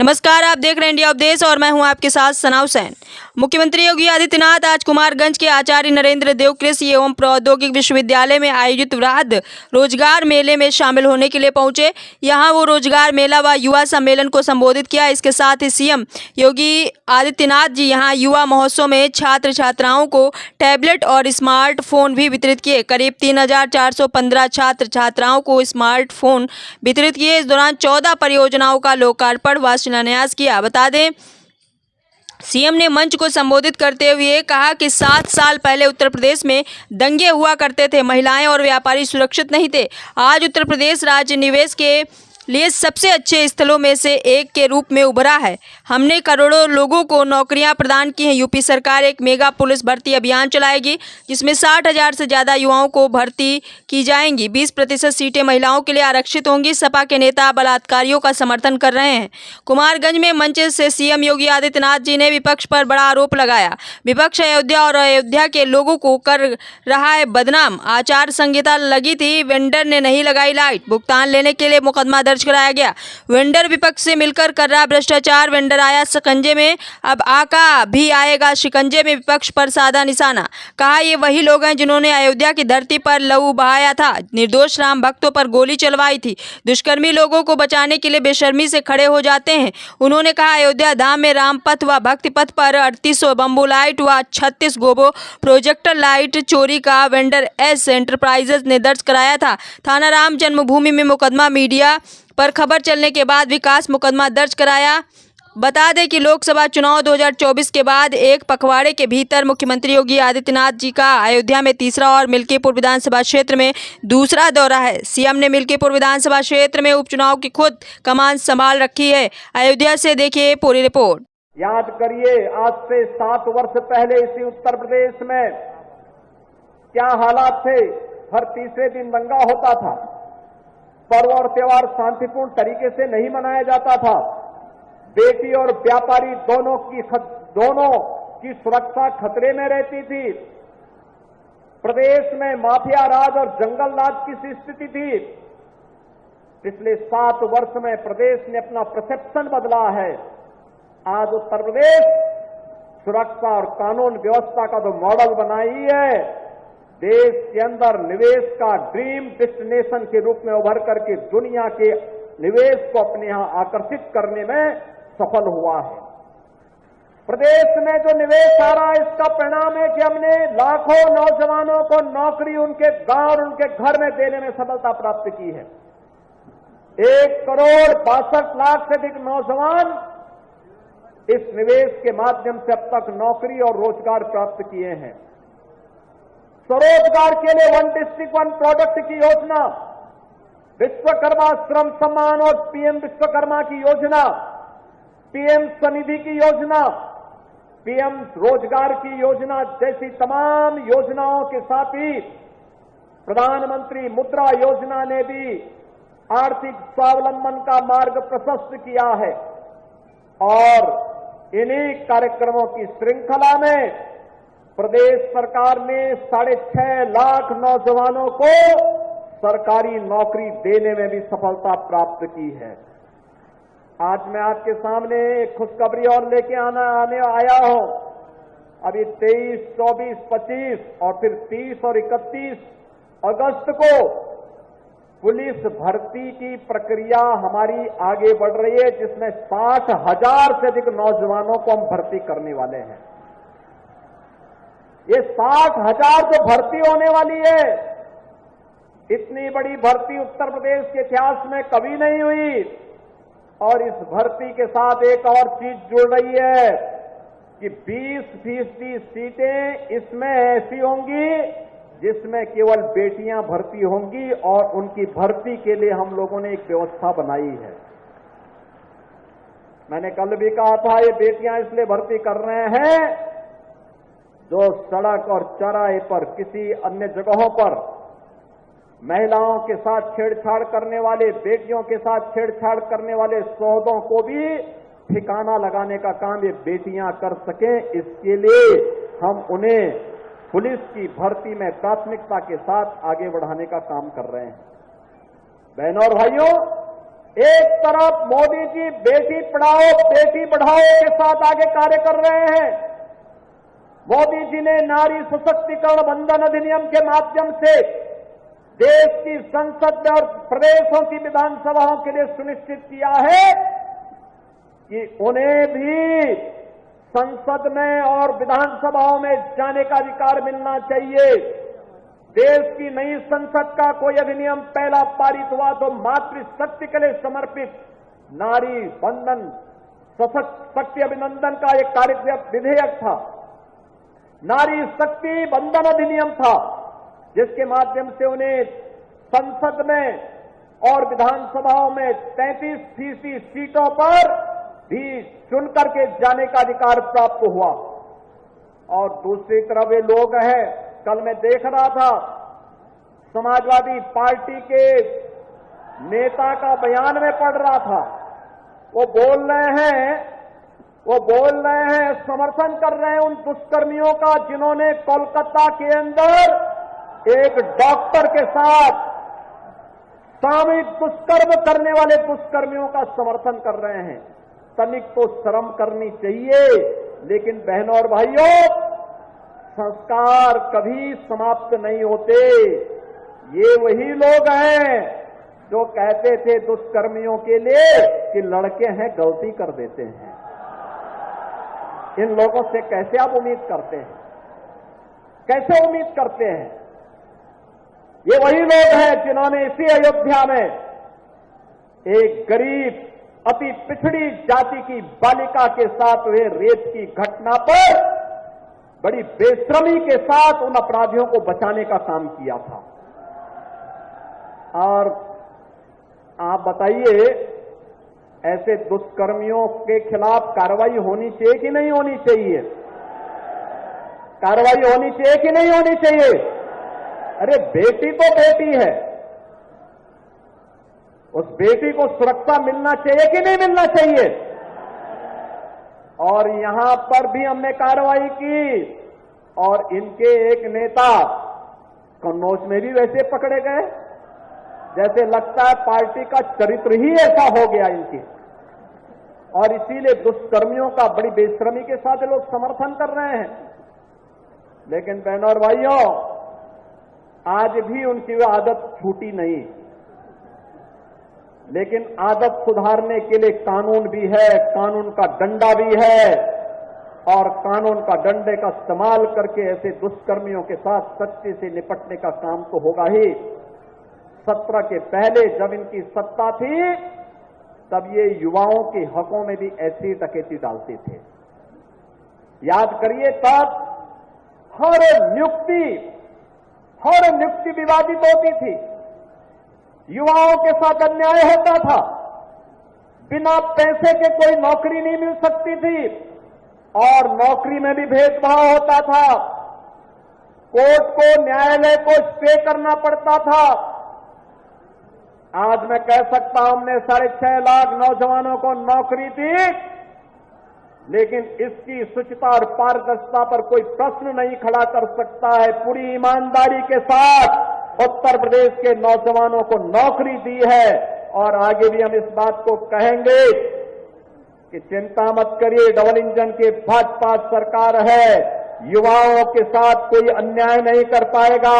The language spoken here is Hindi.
नमस्कार, आप देख रहे हैं इंडिया उपदेश और मैं हूं आपके साथ सना हुसैन। मुख्यमंत्री योगी आदित्यनाथ आज कुमारगंज के आचार्य नरेंद्र देव कृषि एवं प्रौद्योगिक विश्वविद्यालय में आयोजित वृहद रोजगार मेले में शामिल होने के लिए पहुंचे। यहां वो रोजगार मेला व युवा सम्मेलन को संबोधित किया। इसके साथ ही सीएम योगी आदित्यनाथ जी यहां युवा महोत्सव में छात्र छात्राओं को टैबलेट और स्मार्टफोन भी वितरित किए। करीब 3415 छात्र छात्राओं को स्मार्टफोन वितरित किए। इस दौरान 14 परियोजनाओं का लोकार्पण व शिलान्यास किया। बता दें, सीएम ने मंच को संबोधित करते हुए कहा कि 7 साल पहले उत्तर प्रदेश में दंगे हुआ करते थे, महिलाएं और व्यापारी सुरक्षित नहीं थे। आज उत्तर प्रदेश राज्य निवेश के लिए सबसे अच्छे स्थलों में से एक के रूप में उभरा है। हमने करोड़ों लोगों को नौकरियां प्रदान की हैं। यूपी सरकार एक मेगा पुलिस भर्ती अभियान चलाएगी जिसमें 60,000 से ज़्यादा युवाओं को भर्ती की जाएंगी। 20% सीटें महिलाओं के लिए आरक्षित होंगी। सपा के नेता बलात्कारियों का समर्थन कर रहे हैं। कुमारगंज में मंच से सीएम योगी आदित्यनाथ जी ने विपक्ष पर बड़ा आरोप लगाया। विपक्ष अयोध्या और अयोध्या के लोगों को कर रहा है बदनाम। आचार संहिता लगी थी, वेंडर ने नहीं लगाई लाइट। भुगतान लेने के लिए मुकदमा दर्ज कराया गया। वेंडर विपक्ष से मिलकर कर रहा भ्रष्टाचार। वेंडर आया शिकंजे में, अब आका भी आएगा शिकंजे में। विपक्ष पर साधा निशाना। कहा ये वही लोग हैं जिन्होंने अयोध्या की धरती पर लहू बहाया था, निर्दोष राम भक्तों पर गोली चलवाई थी। दुष्कर्मी लोगों को बचाने के लिए बेशर्मी से खड़े हो जाते हैं। उन्होंने कहा अयोध्या धाम में राम पथ व भक्ति पथ पर 3800 बम्बू लाइट व 36 गोबो प्रोजेक्टर लाइट चोरी का वेंडर एस एंटरप्राइजेज ने दर्ज कराया था। थाना राम जन्मभूमि में मुकदमा। मीडिया पर खबर चलने के बाद विकास मुकदमा दर्ज कराया। बता दें कि लोकसभा चुनाव 2024 के बाद एक पखवाड़े के भीतर मुख्यमंत्री योगी आदित्यनाथ जी का अयोध्या में तीसरा और मिल्कीपुर विधानसभा क्षेत्र में दूसरा दौरा है। सीएम ने मिल्कीपुर विधानसभा क्षेत्र में उपचुनाव की खुद कमान संभाल रखी है। अयोध्या से देखिए पूरी रिपोर्ट। याद करिए, आज से 7 वर्ष पहले इसी उत्तर प्रदेश में क्या हालात थे। हर तीसरे दिन दंगा होता था। पर्व और त्योहार शांतिपूर्ण तरीके से नहीं मनाया जाता था। बेटी और व्यापारी दोनों की सुरक्षा खतरे में रहती थी। प्रदेश में माफिया राज और जंगल राज की स्थिति थी। पिछले 7 वर्ष में प्रदेश ने अपना परसेप्शन बदला है। आज उत्तर प्रदेश सुरक्षा और कानून व्यवस्था का तो मॉडल बनाई है। देश के अंदर निवेश का ड्रीम डेस्टिनेशन के रूप में उभर करके दुनिया के निवेश को अपने यहां आकर्षित करने में सफल हुआ है। प्रदेश में जो निवेश आ रहा है, इसका परिणाम है कि हमने लाखों नौजवानों को नौकरी उनके गांव और उनके घर में देने में सफलता प्राप्त की है। 1,62,00,000 से अधिक नौजवान इस निवेश के माध्यम से अब तक नौकरी और रोजगार प्राप्त किए हैं। स्वरोजगार के लिए 1 डिस्ट्रिक्ट 1 प्रोडक्ट की योजना, विश्वकर्मा श्रम सम्मान और पीएम विश्वकर्मा की योजना, पीएम स्वनिधि की योजना, पीएम रोजगार की योजना जैसी तमाम योजनाओं के साथ ही प्रधानमंत्री मुद्रा योजना ने भी आर्थिक स्वावलंबन का मार्ग प्रशस्त किया है। और इन्हीं कार्यक्रमों की श्रृंखला में प्रदेश सरकार ने 6.5 लाख नौजवानों को सरकारी नौकरी देने में भी सफलता प्राप्त की है। आज मैं आपके सामने एक खुशखबरी और लेके आने आया हूं। अभी 23, 24, 25 और फिर 30 और 31 अगस्त को पुलिस भर्ती की प्रक्रिया हमारी आगे बढ़ रही है, जिसमें 60,000 से अधिक नौजवानों को हम भर्ती करने वाले हैं। ये 60,000 जो भर्ती होने वाली है, इतनी बड़ी भर्ती उत्तर प्रदेश के इतिहास में कभी नहीं हुई। और इस भर्ती के साथ एक और चीज जुड़ रही है कि 20% सीटें इसमें ऐसी होंगी जिसमें केवल बेटियां भर्ती होंगी और उनकी भर्ती के लिए हम लोगों ने एक व्यवस्था बनाई है। मैंने कल भी कहा था, ये बेटियां इसलिए भर्ती कर रहे हैं जो सड़क और चौराहे पर किसी अन्य जगहों पर महिलाओं के साथ छेड़छाड़ करने वाले, बेटियों के साथ छेड़छाड़ करने वाले सौदों को भी ठिकाना लगाने का काम ये बेटियां कर सकें। इसके लिए हम उन्हें पुलिस की भर्ती में प्राथमिकता के साथ आगे बढ़ाने का काम कर रहे हैं। बहनों और भाइयों, एक तरफ मोदी जी बेटी पढ़ाओ बेटी बढ़ाओ के साथ आगे कार्य कर रहे हैं। मोदी जी ने नारी सशक्तिकरण बंधन अधिनियम के माध्यम से देश की संसद में और प्रदेशों की विधानसभाओं के लिए सुनिश्चित किया है कि उन्हें भी संसद में और विधानसभाओं में जाने का अधिकार मिलना चाहिए। देश की नई संसद का कोई अधिनियम पहला पारित हुआ तो मातृशक्ति के लिए समर्पित नारी बंधन शक्ति अभिनंदन का एक कार्यक्रम विधेयक था, नारी शक्ति बंधन अधिनियम था, जिसके माध्यम से उन्हें संसद में और विधानसभाओं में 33% सीटों पर भी चुन करके जाने का अधिकार प्राप्त हुआ। और दूसरी तरफ वे लोग हैं, कल मैं देख रहा था समाजवादी पार्टी के नेता का बयान में पढ़ रहा था, वो बोल रहे हैं समर्थन कर रहे हैं उन दुष्कर्मियों का जिन्होंने कोलकाता के अंदर एक डॉक्टर के साथ सामूहिक दुष्कर्म करने वाले दुष्कर्मियों का समर्थन कर रहे हैं। तनिक तो शर्म करनी चाहिए। लेकिन बहनों और भाइयों, संस्कार कभी समाप्त नहीं होते। ये वही लोग हैं जो कहते थे दुष्कर्मियों के लिए कि लड़के हैं गलती कर देते हैं। इन लोगों से कैसे आप उम्मीद करते हैं? कैसे उम्मीद करते हैं? ये वही लोग हैं जिन्होंने इसी अयोध्या में एक गरीब अति पिछड़ी जाति की बालिका के साथ हुए रेप की घटना पर बड़ी बेशर्मी के साथ उन अपराधियों को बचाने का काम किया था। और आप बताइए, ऐसे दुष्कर्मियों के खिलाफ कार्रवाई होनी चाहिए कि नहीं होनी चाहिए? कार्रवाई होनी चाहिए कि नहीं होनी चाहिए? अरे बेटी तो बेटी है, उस बेटी को सुरक्षा मिलना चाहिए कि नहीं मिलना चाहिए? और यहां पर भी हमने कार्रवाई की और इनके एक नेता कन्नौज में भी वैसे पकड़े गए, जैसे लगता है पार्टी का चरित्र ही ऐसा हो गया इनके। और इसीलिए दुष्कर्मियों का बड़ी बेशर्मी के साथ लोग समर्थन कर रहे हैं। लेकिन बहनों और भाइयों, आज भी उनकी वह आदत छूटी नहीं। लेकिन आदत सुधारने के लिए कानून भी है, कानून का डंडा भी है, और कानून का डंडे का इस्तेमाल करके ऐसे दुष्कर्मियों के साथ सख्ती से निपटने का काम तो होगा ही। 17 के पहले जब इनकी सत्ता थी तब ये युवाओं के हकों में भी ऐसी डकैती डालते थे। याद करिए, तब हर नियुक्ति विवादित होती थी, युवाओं के साथ अन्याय होता था, बिना पैसे के कोई नौकरी नहीं मिल सकती थी और नौकरी में भी भेदभाव होता था, कोर्ट को न्यायालय को स्टे करना पड़ता था। आज मैं कह सकता हूं हमने 6.5 लाख नौजवानों को नौकरी दी, लेकिन इसकी शुचिता और पारदर्शिता पर कोई प्रश्न नहीं खड़ा कर सकता है। पूरी ईमानदारी के साथ उत्तर प्रदेश के नौजवानों को नौकरी दी है और आगे भी हम इस बात को कहेंगे कि चिंता मत करिए, डबल इंजन की भाजपा सरकार है, युवाओं के साथ कोई अन्याय नहीं कर पाएगा।